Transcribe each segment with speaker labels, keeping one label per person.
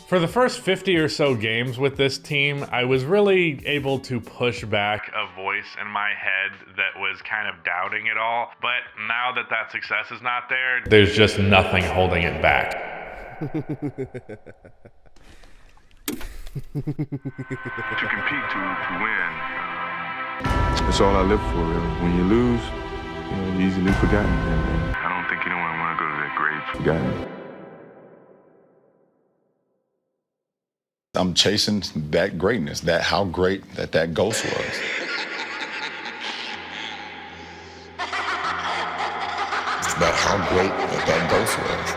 Speaker 1: For the first 50 or so games with this team, I was really able to push back a voice in my head that was kind of doubting it all. But now that that success is not there, there's just nothing holding it back.
Speaker 2: To compete, to win. That's all I live for, really. When you lose, you're easily forgotten. And I don't think anyone want to go to their grave forgotten.
Speaker 3: I'm chasing that greatness, that how great that ghost was. About how great that ghost was.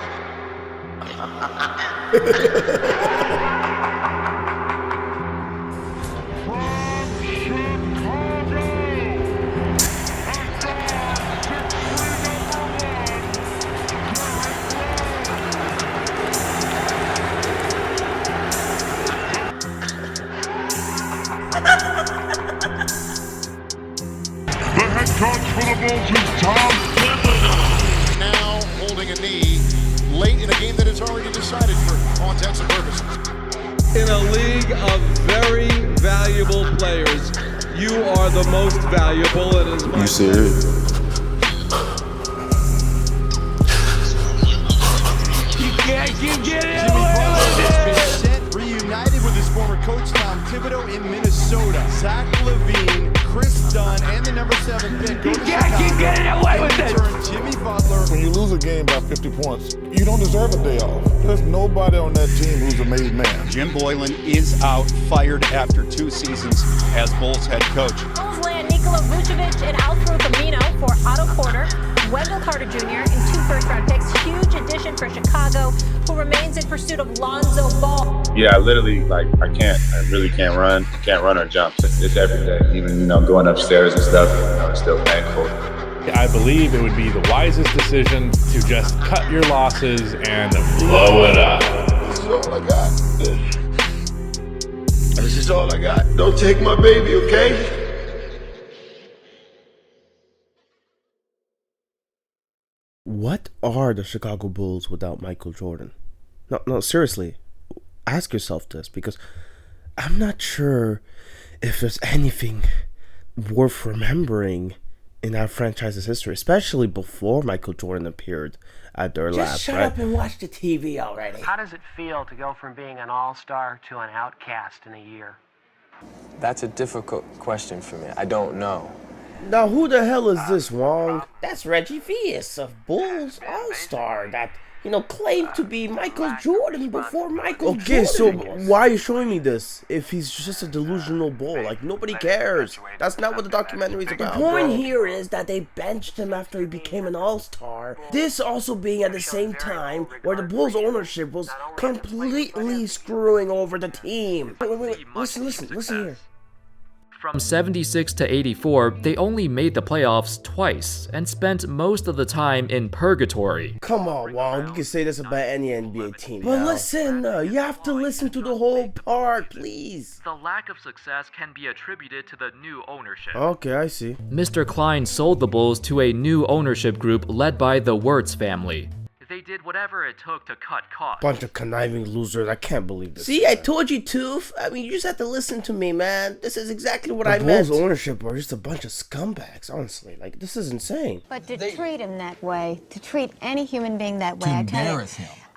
Speaker 2: The head coach for the Bulls is Tom Thibodeau.
Speaker 4: Now holding a knee late in a game that is already decided for all intents and purposes.
Speaker 5: In a league of very valuable players, you are the most valuable. And as
Speaker 3: You serious?
Speaker 5: You can't keep getting
Speaker 4: Jimmy Butler has been set, reunited with his former coach Tom Thibodeau in Minnesota. Zach LaVine, Chris Dunn, and the number 7 pick go to Chicago.
Speaker 5: keep getting away with it.
Speaker 4: Turn Jimmy Butler.
Speaker 6: When you lose a game by 50 points, you don't deserve a day off. There's nobody on that team who's a made man.
Speaker 7: Jim Boylan is out, fired after 2 seasons as Bulls head coach.
Speaker 8: Bulls land Nikola Vucevic and Al-Farouq Amino for Otto Porter, Wendell Carter Jr., and 2 first-round picks. Huge addition for Chicago, who remains in pursuit of Lonzo Ball.
Speaker 9: Yeah, I literally, I really can't run or jump. It's every day. Even, going upstairs and stuff, it's still painful.
Speaker 1: I believe it would be the wisest decision to just cut your losses and blow it up.
Speaker 2: This is all I got. This is all I got. Don't take my baby, okay?
Speaker 10: What are the Chicago Bulls without Michael Jordan? No, seriously. Ask yourself this, because I'm not sure if there's anything worth remembering in our franchise's history, especially before Michael Jordan appeared at their lab.
Speaker 11: Just shut up and watch the TV already.
Speaker 12: How does it feel to go from being an all-star to an outcast in a year?
Speaker 13: That's a difficult question for me. I don't know.
Speaker 10: Now, who the hell is this, Wong?
Speaker 11: That's Reggie Vias of Bulls All-Star that, claimed to be Michael Jordan before Michael Jordan.
Speaker 10: Okay, so why are you showing me this if he's just a delusional bull? Like, nobody cares. That's not what the documentary's about.
Speaker 11: The point here is that they benched him after he became an All-Star. This also being at the same time where the Bulls ownership was completely screwing over the team. Wait. Listen here.
Speaker 14: From 76 to 84, they only made the playoffs twice and spent most of the time in purgatory.
Speaker 10: Come on, Wong, you can say this about any NBA team. But listen, you have to listen to the whole part, please.
Speaker 14: The lack of success can be attributed to the new ownership.
Speaker 10: Okay, I see.
Speaker 14: Mr. Klein sold the Bulls to a new ownership group led by the Wirtz family. They did whatever it took to cut costs.
Speaker 10: Bunch of conniving losers. I can't believe this.
Speaker 11: See, I told you, Toof. I mean, you just have to listen to me, man. This is exactly what I meant.
Speaker 10: The Bulls ownership are just a bunch of scumbags, honestly. Like, this is insane.
Speaker 15: But to treat him that way, to treat any human being that way, I tell you,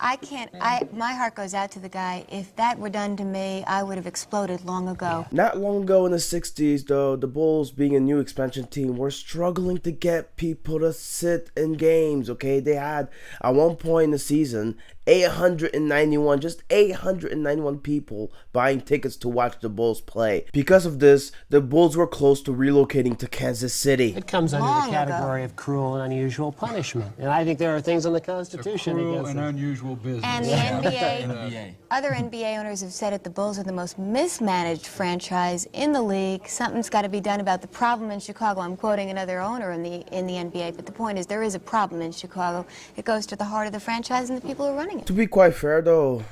Speaker 15: I can't, my heart goes out to the guy. If that were done to me, I would have exploded long ago.
Speaker 10: Not long ago in the 60s, though, the Bulls, being a new expansion team, were struggling to get people to sit in games, okay? They had, at one point in the season, 891 people buying tickets to watch the Bulls play. Because of this, the Bulls were close to relocating to Kansas City.
Speaker 12: It comes under the category of cruel and unusual punishment. And I think there are things in the Constitution against it.
Speaker 7: Unusual business.
Speaker 15: And the NBA, other NBA owners have said it, the Bulls are the most mismanaged franchise in the league. Something's got to be done about the problem in Chicago. I'm quoting another owner in the NBA, but the point is there is a problem in Chicago. It goes to the heart of the franchise and the people who are running it.
Speaker 10: To be quite fair, though,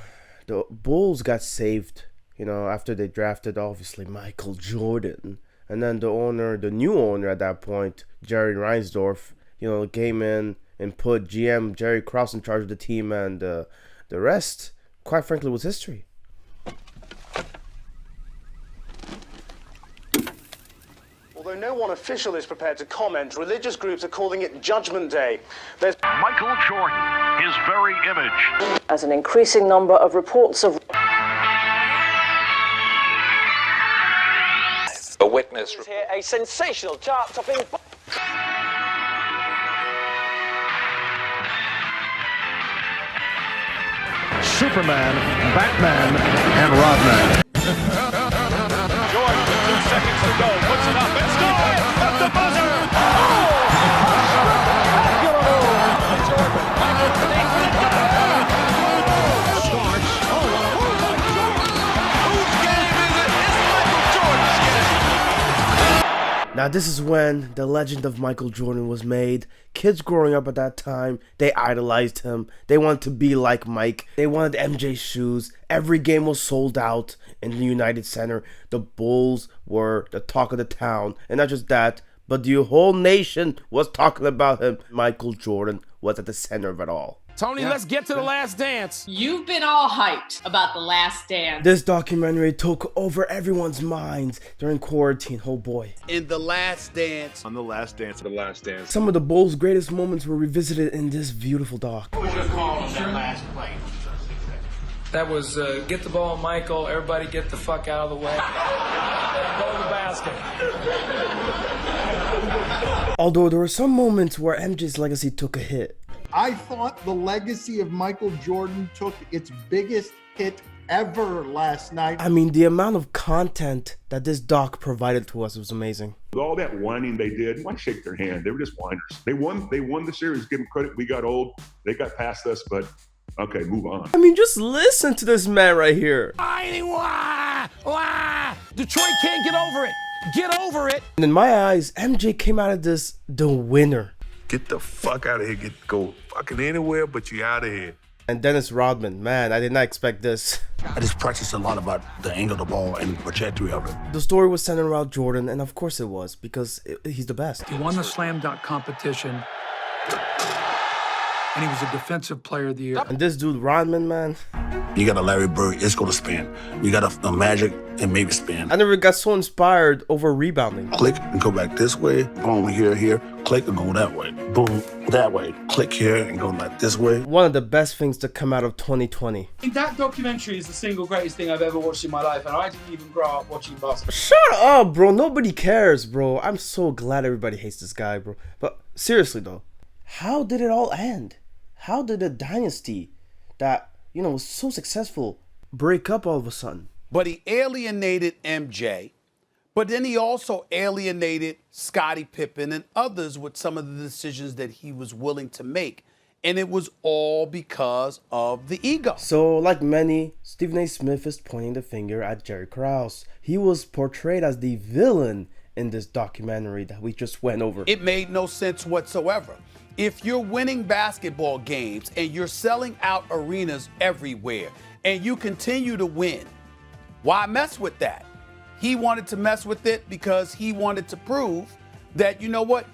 Speaker 10: the Bulls got saved, after they drafted, obviously, Michael Jordan. And then the new owner at that point, Jerry Reinsdorf, came in and put GM Jerry Krause in charge of the team, and the rest, quite frankly, was history.
Speaker 16: no one official is prepared to comment, religious groups are calling it Judgment Day. There's
Speaker 17: Michael Jordan, his very image.
Speaker 18: As an increasing number of reports of
Speaker 19: a witness
Speaker 18: here, a sensational chart-topping
Speaker 20: Superman, Batman, and Rodman.
Speaker 4: Jordan, 2 seconds to go, puts it up and scores at the buzzer.
Speaker 10: Now this is when the legend of Michael Jordan was made. Kids growing up at that time, they idolized him. They wanted to be like Mike. They wanted MJ's shoes. Every game was sold out in the United Center. The Bulls were the talk of the town. And not just that, but the whole nation was talking about him. Michael Jordan was at the center of it all.
Speaker 21: Tony, let's get to the last dance.
Speaker 22: You've been all hyped about the last dance.
Speaker 10: This documentary took over everyone's minds during quarantine. Oh boy.
Speaker 21: In the last dance.
Speaker 2: On the last dance. The last dance.
Speaker 10: Some of the Bulls' greatest moments were revisited in this beautiful doc.
Speaker 22: What was your call on that last play?
Speaker 23: That was get the ball, Michael. Everybody get the fuck out of the way. Go to the basket.
Speaker 10: Although there were some moments where MJ's legacy took a hit.
Speaker 24: I thought the legacy of Michael Jordan took its biggest hit ever last night.
Speaker 10: I mean, the amount of content that this doc provided to us was amazing.
Speaker 2: All that whining they did, why shake their hand? They were just whiners. They won the series. Give them credit. We got old. They got past us, but okay, move on.
Speaker 10: I mean, just listen to this man right here.
Speaker 21: Detroit can't get over it. Get over it.
Speaker 10: And in my eyes, MJ came out of this the winner.
Speaker 2: Get the fuck out of here. Go fucking anywhere, but you out of here.
Speaker 10: And Dennis Rodman, man, I did not expect this.
Speaker 25: I just practiced a lot about the angle of the ball and the trajectory of it.
Speaker 10: The story was centered around Jordan, and of course it was, because he's the best.
Speaker 23: He won the slam dunk competition, and he was a defensive player of the year.
Speaker 10: And this dude, Rodman, man.
Speaker 25: You got a Larry Bird, it's gonna spin. You got a Magic, and maybe spin.
Speaker 10: I never got so inspired over rebounding.
Speaker 25: Click and go back this way. Boom, here. Click and go that way. Boom, that way. Click here and go like this way.
Speaker 10: One of the best things to come out of 2020.
Speaker 23: That documentary is the single greatest thing I've ever watched in my life, and I didn't even grow up watching basketball.
Speaker 10: Shut up, bro. Nobody cares, bro. I'm so glad everybody hates this guy, bro. But seriously, though, how did it all end? How did a dynasty that, was so successful break up all of a sudden?
Speaker 21: But he alienated MJ, but then he also alienated Scottie Pippen and others with some of the decisions that he was willing to make. And it was all because of the ego.
Speaker 10: So, like many, Stephen A. Smith is pointing the finger at Jerry Krause. He was portrayed as the villain in this documentary that we just went over.
Speaker 21: It made no sense whatsoever. If you're winning basketball games and you're selling out arenas everywhere and you continue to win, why mess with that? He wanted to mess with it because he wanted to prove that,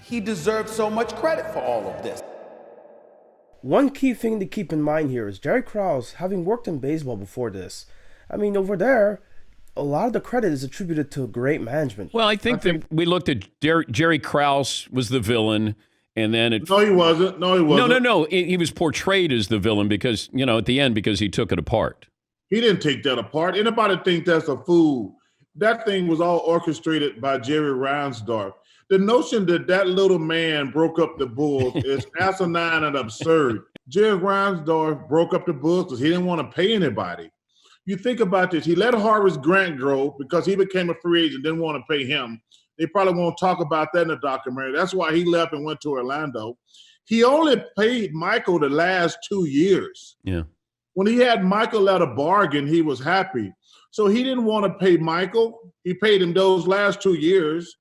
Speaker 21: he deserved so much credit for all of this.
Speaker 10: One key thing to keep in mind here is Jerry Krause, having worked in baseball before this, over there, a lot of the credit is attributed to great management.
Speaker 26: Well, I think that we looked at Jerry Krause was the villain. And then
Speaker 6: No, he wasn't.
Speaker 26: No. He was portrayed as the villain because, at the end, because he took it apart.
Speaker 6: He didn't take that apart. Anybody think that's a fool? That thing was all orchestrated by Jerry Reinsdorf. The notion that little man broke up the Bulls is asinine and absurd. Jerry Reinsdorf broke up the Bulls because he didn't want to pay anybody. You think about this. He let Horace Grant go because he became a free agent, didn't want to pay him. They probably won't talk about that in the documentary. That's why he left and went to Orlando. He only paid Michael the last 2 years.
Speaker 26: Yeah.
Speaker 6: When he had Michael at a bargain, he was happy. So he didn't want to pay Michael. He paid him those last 2 years.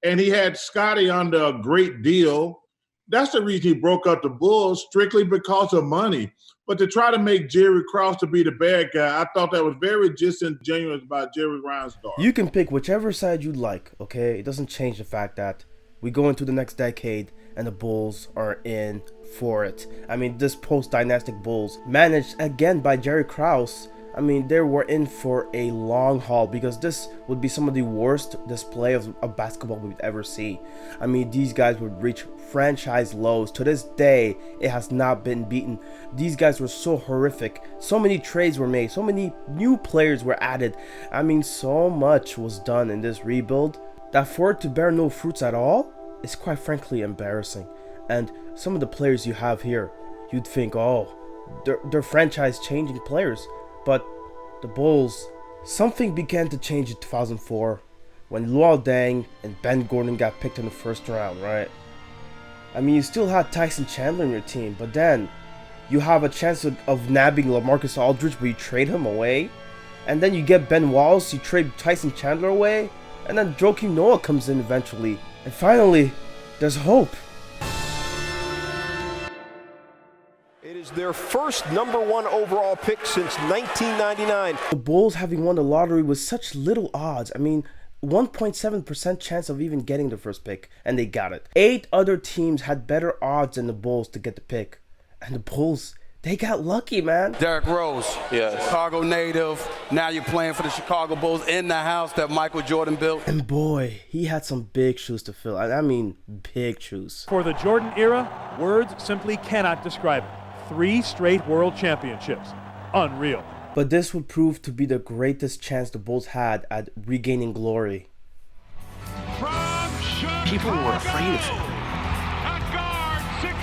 Speaker 6: And he had Scottie under a great deal. That's the reason he broke up the Bulls, strictly because of money. But to try to make Jerry Krause to be the bad guy, I thought that was very disingenuous by Jerry Reinsdorf.
Speaker 10: You can pick whichever side you like, okay? It doesn't change the fact that we go into the next decade and the Bulls are in for it. This post-dynastic Bulls, managed again by Jerry Krause, I mean, they were in for a long haul because this would be some of the worst display of basketball we'd ever see. I mean, these guys would reach franchise lows. To this day, it has not been beaten. These guys were so horrific. So many trades were made. So many new players were added. I mean, so much was done in this rebuild that for it to bear no fruits at all is quite frankly embarrassing. And some of the players you have here, you'd think, oh, they're franchise-changing players. But the Bulls, something began to change in 2004 when Luol Deng and Ben Gordon got picked in the first round, right? I mean, you still had Tyson Chandler in your team, but then you have a chance of nabbing LaMarcus Aldridge, but you trade him away. And then you get Ben Wallace, you trade Tyson Chandler away. And then Joakim Noah comes in eventually. And finally, there's hope.
Speaker 1: It is their first #1 overall pick since 1999.
Speaker 10: The Bulls having won the lottery with such little odds. I mean, 1.7% chance of even getting the first pick, and they got it. 8 other teams had better odds than the Bulls to get the pick. And the Bulls, they got lucky, man.
Speaker 21: Derrick Rose, Chicago native. Now you're playing for the Chicago Bulls in the house that Michael Jordan built.
Speaker 10: And boy, he had some big shoes to fill. I mean, big shoes.
Speaker 3: For the Jordan era, words simply cannot describe it. 3 straight world championships. Unreal.
Speaker 10: But this would prove to be the greatest chance the Bulls had at regaining glory.
Speaker 1: People were afraid of him.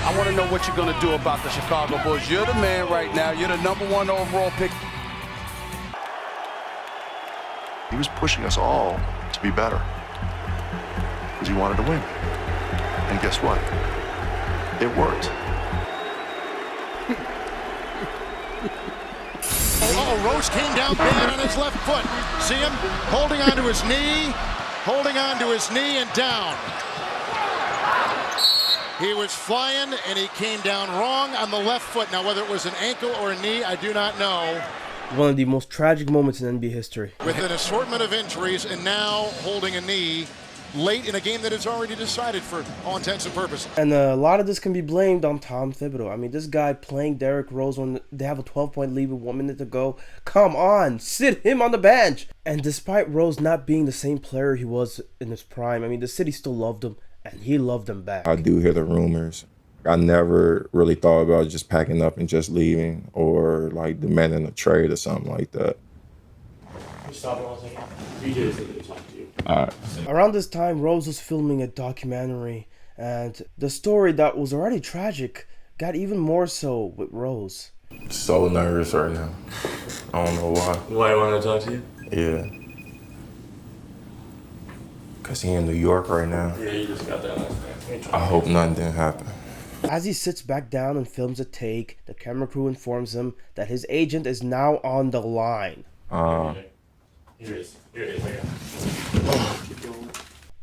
Speaker 21: I want to know what you're going to do about the Chicago Bulls. You're the man right now. You're the #1 overall pick.
Speaker 5: He was pushing us all to be better because he wanted to win. And guess what? It worked.
Speaker 24: Oh, Rose came down bad on his left foot. See him holding onto his knee, and down. He was flying, and he came down wrong on the left foot. Now, whether it was an ankle or a knee, I do not know.
Speaker 10: One of the most tragic moments in NBA history.
Speaker 24: With an assortment of injuries, and now holding a knee late in a game that is already decided for all intents and purposes.
Speaker 10: And a lot of this can be blamed on Tom Thibodeau. I mean, this guy playing Derrick Rose when they have a 12-point lead with 1 minute to go. Come on, sit him on the bench. And despite Rose not being the same player he was in his prime, I mean, the city still loved him, and he loved them back.
Speaker 2: I do hear the rumors. I never really thought about just packing up and just leaving or like demanding a trade or something like that.
Speaker 10: Around this time, Rose was filming a documentary, and the story that was already tragic got even more so with Rose.
Speaker 2: So nervous right now. I don't know why.
Speaker 8: Why you want to talk to you?
Speaker 2: Yeah. Because he in New York right now.
Speaker 8: Yeah, you just got that last night.
Speaker 2: I hope nothing didn't happen.
Speaker 10: As he sits back down and films a take, the camera crew informs him that his agent is now on the line.
Speaker 8: Here it is.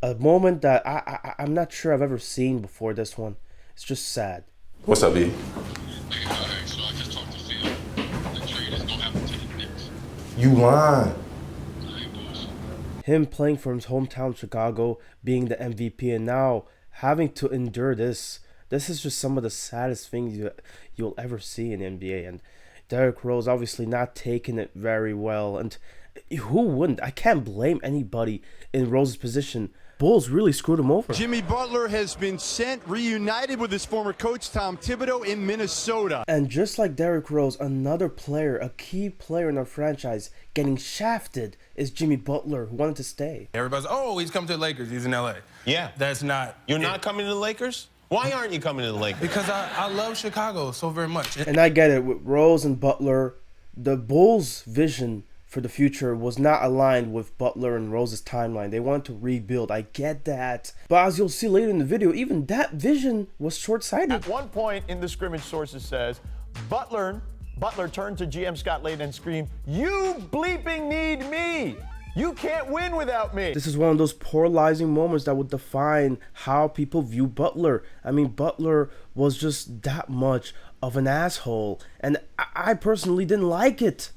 Speaker 10: A moment that I'm not sure I've ever seen before this one. It's just sad.
Speaker 2: What's up, B? You lying.
Speaker 10: Him playing for his hometown Chicago, being the MVP, and now having to endure this. This is just some of the saddest things you'll ever see in the NBA. And Derrick Rose obviously not taking it very well. And who wouldn't? I can't blame anybody in Rose's position. Bulls really screwed him over.
Speaker 4: Jimmy Butler has been reunited with his former coach Tom Thibodeau in Minnesota.
Speaker 10: And just like Derrick Rose, another player, a key player in our franchise, getting shafted is Jimmy Butler, who wanted to stay.
Speaker 9: Everybody's, oh, he's coming to the Lakers. He's in LA.
Speaker 19: Yeah.
Speaker 9: That's not.
Speaker 19: You're not coming to the Lakers? Why aren't you coming to the Lakers?
Speaker 9: Because I love Chicago so very much.
Speaker 10: And I get it. With Rose and Butler, the Bulls' vision for the future was not aligned with Butler and Rose's timeline. They wanted to rebuild. I get that. But as you'll see later in the video, even that vision was short-sighted.
Speaker 27: At one point in the scrimmage, sources says, Butler turned to GM Scott Layden and screamed, "You bleeping need me! You can't win without me!"
Speaker 10: This is one of those polarizing moments that would define how people view Butler. I mean, Butler was just that much of an asshole, and I personally didn't like it.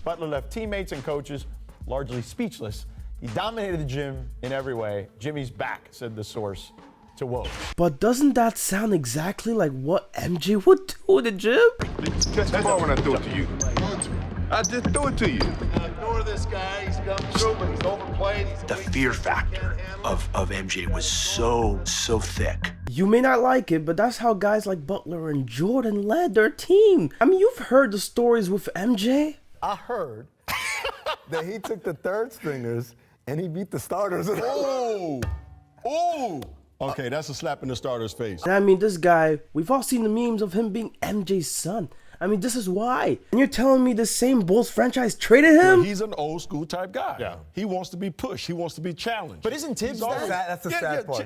Speaker 27: Butler left teammates and coaches largely speechless. He dominated the gym in every way. Jimmy's back, said the source to Woj.
Speaker 10: But doesn't that sound exactly like what MJ would do in the gym?
Speaker 2: That's the ball when I threw it to you. I just threw it to you.
Speaker 4: Ignore this guy. He's come through, but he's overplayed.
Speaker 25: The fear factor of MJ was so thick.
Speaker 10: You may not like it, but that's how guys like Butler and Jordan led their team. I mean, you've heard the stories with MJ.
Speaker 7: I heard that he took the third stringers and he beat the starters.
Speaker 4: Oh! Oh! Okay, that's a slap in the starter's face.
Speaker 10: And I mean, this guy, we've all seen the memes of him being MJ's son. I mean, this is why. And you're telling me the same Bulls franchise traded him?
Speaker 4: Yeah, he's an old school type guy. Yeah. He wants to be pushed. He wants to be challenged.
Speaker 7: But isn't Tibbs that's the sad part.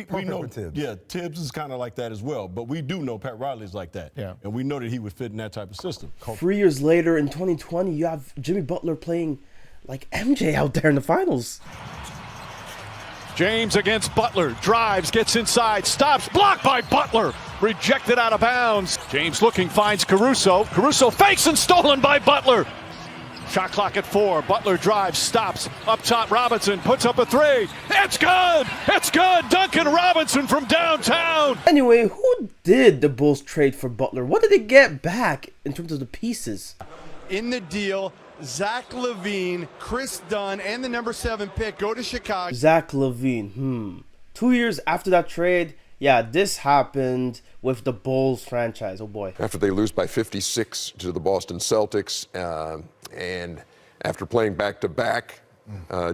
Speaker 4: We know
Speaker 7: Tibbs.
Speaker 4: Yeah, Tibbs is kind of like that as well. But we do know Pat Riley's like that. Yeah. And we know that he would fit in that type of system.
Speaker 10: 3 years later, in 2020, you have Jimmy Butler playing like MJ out there in the finals.
Speaker 3: James against Butler, drives, gets inside, stops, blocked by Butler, rejected out of bounds. James looking, finds Caruso. Caruso fakes and stolen by Butler. Shot clock at 4. Butler drives, stops, up top. Robinson puts up a 3. It's good! It's good! Duncan Robinson from downtown.
Speaker 10: Anyway, who did the Bulls trade for Butler? What did they get back in terms of the pieces?
Speaker 4: In the deal, Zach LaVine, Chris Dunn, and the number 7 pick go to Chicago.
Speaker 10: Zach LaVine, 2 years after that trade, yeah, this happened with the Bulls franchise. Oh boy.
Speaker 11: After they lose by 56 to the Boston Celtics, and after playing back-to-back,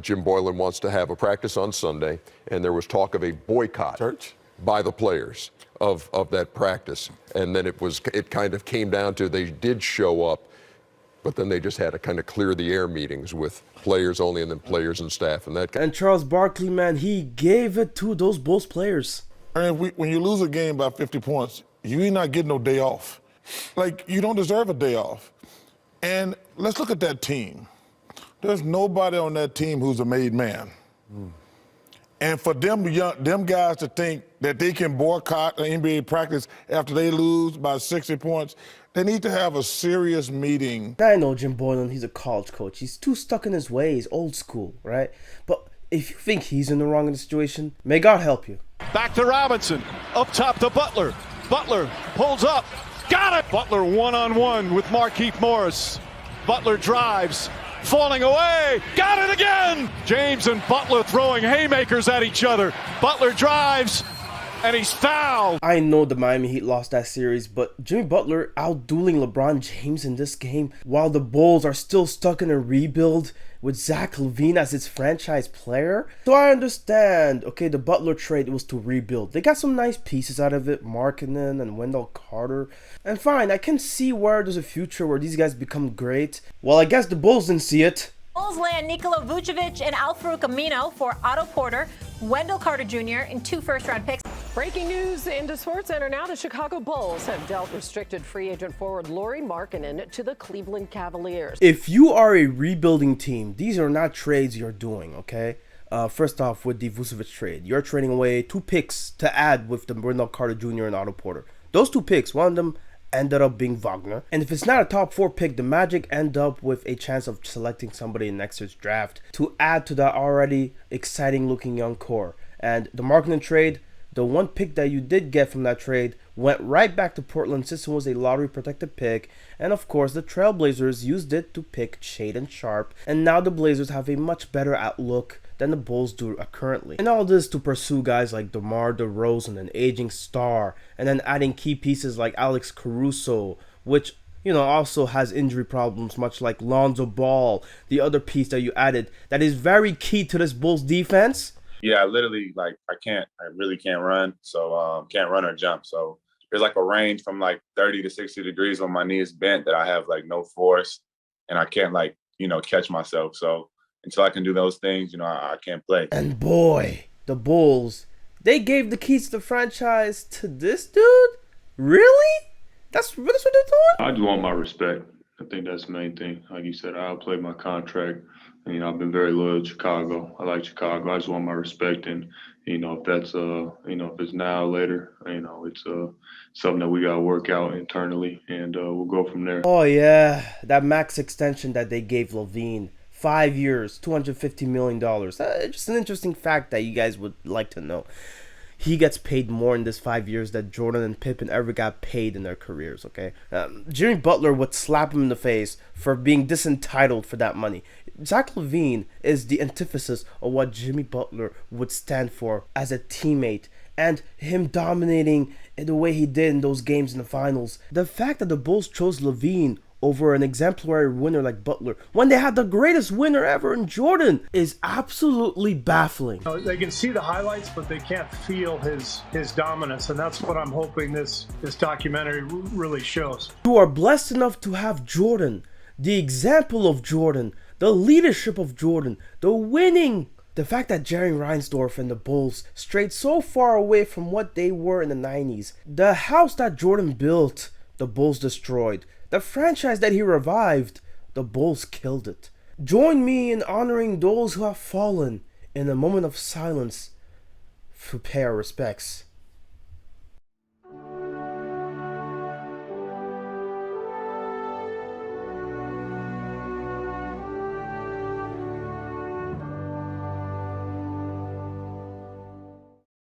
Speaker 11: Jim Boylan wants to have a practice on Sunday, and there was talk of a boycott by the players of that practice. And then it kind of came down to they did show up, but then they just had to kind of clear the air meetings with players only and then players and staff. And
Speaker 10: Charles Barkley, man, he gave it to those Bulls players.
Speaker 6: And when you lose a game by 50 points, you ain't not getting no day off. Like, you don't deserve a day off. And let's look at that team. There's nobody on that team who's a made man. And for them guys to think that they can boycott an NBA practice after they lose by 60 points, they need to have a serious meeting.
Speaker 10: I know Jim Boylan, he's a college coach. He's too stuck in his ways, old school, right? But if you think he's in the wrong in the situation, may God help you.
Speaker 3: Back to Robinson, up top to Butler. Butler pulls up, got it! Butler one-on-one with Markieff Morris. Butler drives, falling away, got it again! James and Butler throwing haymakers at each other. Butler drives, and he's fouled.
Speaker 10: I know the Miami Heat lost that series, but Jimmy Butler out-dueling LeBron James in this game while the Bulls are still stuck in a rebuild with Zach LaVine as its franchise player. So I understand, okay, the Butler trade was to rebuild. They got some nice pieces out of it, Markkanen and Wendell Carter. And fine, I can see where there's a future where these guys become great. Well, I guess the Bulls didn't see it.
Speaker 12: Bulls land Nikola Vucevic and Al-Farouq Amino for Otto Porter, Wendell Carter Jr., and 2 first-round picks.
Speaker 13: Breaking news into SportsCenter now. The Chicago Bulls have dealt restricted free agent forward Lauri Markkanen to the Cleveland Cavaliers.
Speaker 10: If you are a rebuilding team, these are not trades you're doing, okay? First off, with the Vucevic trade, you're trading away 2 picks to add with the Wendell Carter Jr. and Otto Porter. Those 2 picks, one of them ended up being Wagner. And if it's not a top 4 pick, the Magic end up with a chance of selecting somebody in next year's draft to add to that already exciting looking young core. And the Markkanen trade, the 1 pick that you did get from that trade went right back to Portland since it was a lottery protected pick. And of course, the Trailblazers used it to pick Shaedon Sharpe. And now the Blazers have a much better outlook than the Bulls do currently. And all this to pursue guys like DeMar DeRozan, an aging star, and then adding key pieces like Alex Caruso, which, you know, also has injury problems, much like Lonzo Ball, the other piece that you added that is very key to this Bulls defense.
Speaker 14: Yeah, I literally, I really can't run, so can't run or jump. So there's like a range from like 30 to 60 degrees when my knee is bent that I have like no force and I can't catch myself. So until I can do those things, I can't play.
Speaker 10: And boy, the Bulls, they gave the keys to the franchise to this dude? Really? That's what they're doing?
Speaker 2: I just want my respect. I think that's the main thing. Like you said, I outplayed my contract. And, I've been very loyal to Chicago. I like Chicago. I just want my respect. And, if that's, if it's now or later, it's something that we got to work out internally. And we'll go from there.
Speaker 10: Oh, yeah. That max extension that they gave LaVine. 5 years, $250 million. Just an interesting fact that you guys would like to know. he gets paid more in this 5 years than Jordan and Pippen ever got paid in their careers, okay? Jimmy Butler would slap him in the face for being disentitled for that money. Zach LaVine is the antithesis of what Jimmy Butler would stand for as a teammate, and him dominating in the way he did in those games in the finals. The fact that the Bulls chose LaVine over an exemplary winner like Butler when they had the greatest winner ever in Jordan is absolutely baffling.
Speaker 15: They can see the highlights, but they can't feel his dominance, and that's what I'm hoping this documentary really shows.
Speaker 10: You are blessed enough to have Jordan, the example of Jordan, the leadership of Jordan, the winning. The fact that Jerry Reinsdorf and the Bulls strayed so far away from what they were in the 90s. The house that Jordan built, the Bulls destroyed. The franchise that he revived, the Bulls killed it. Join me in honoring those who have fallen in a moment of silence to pay our respects.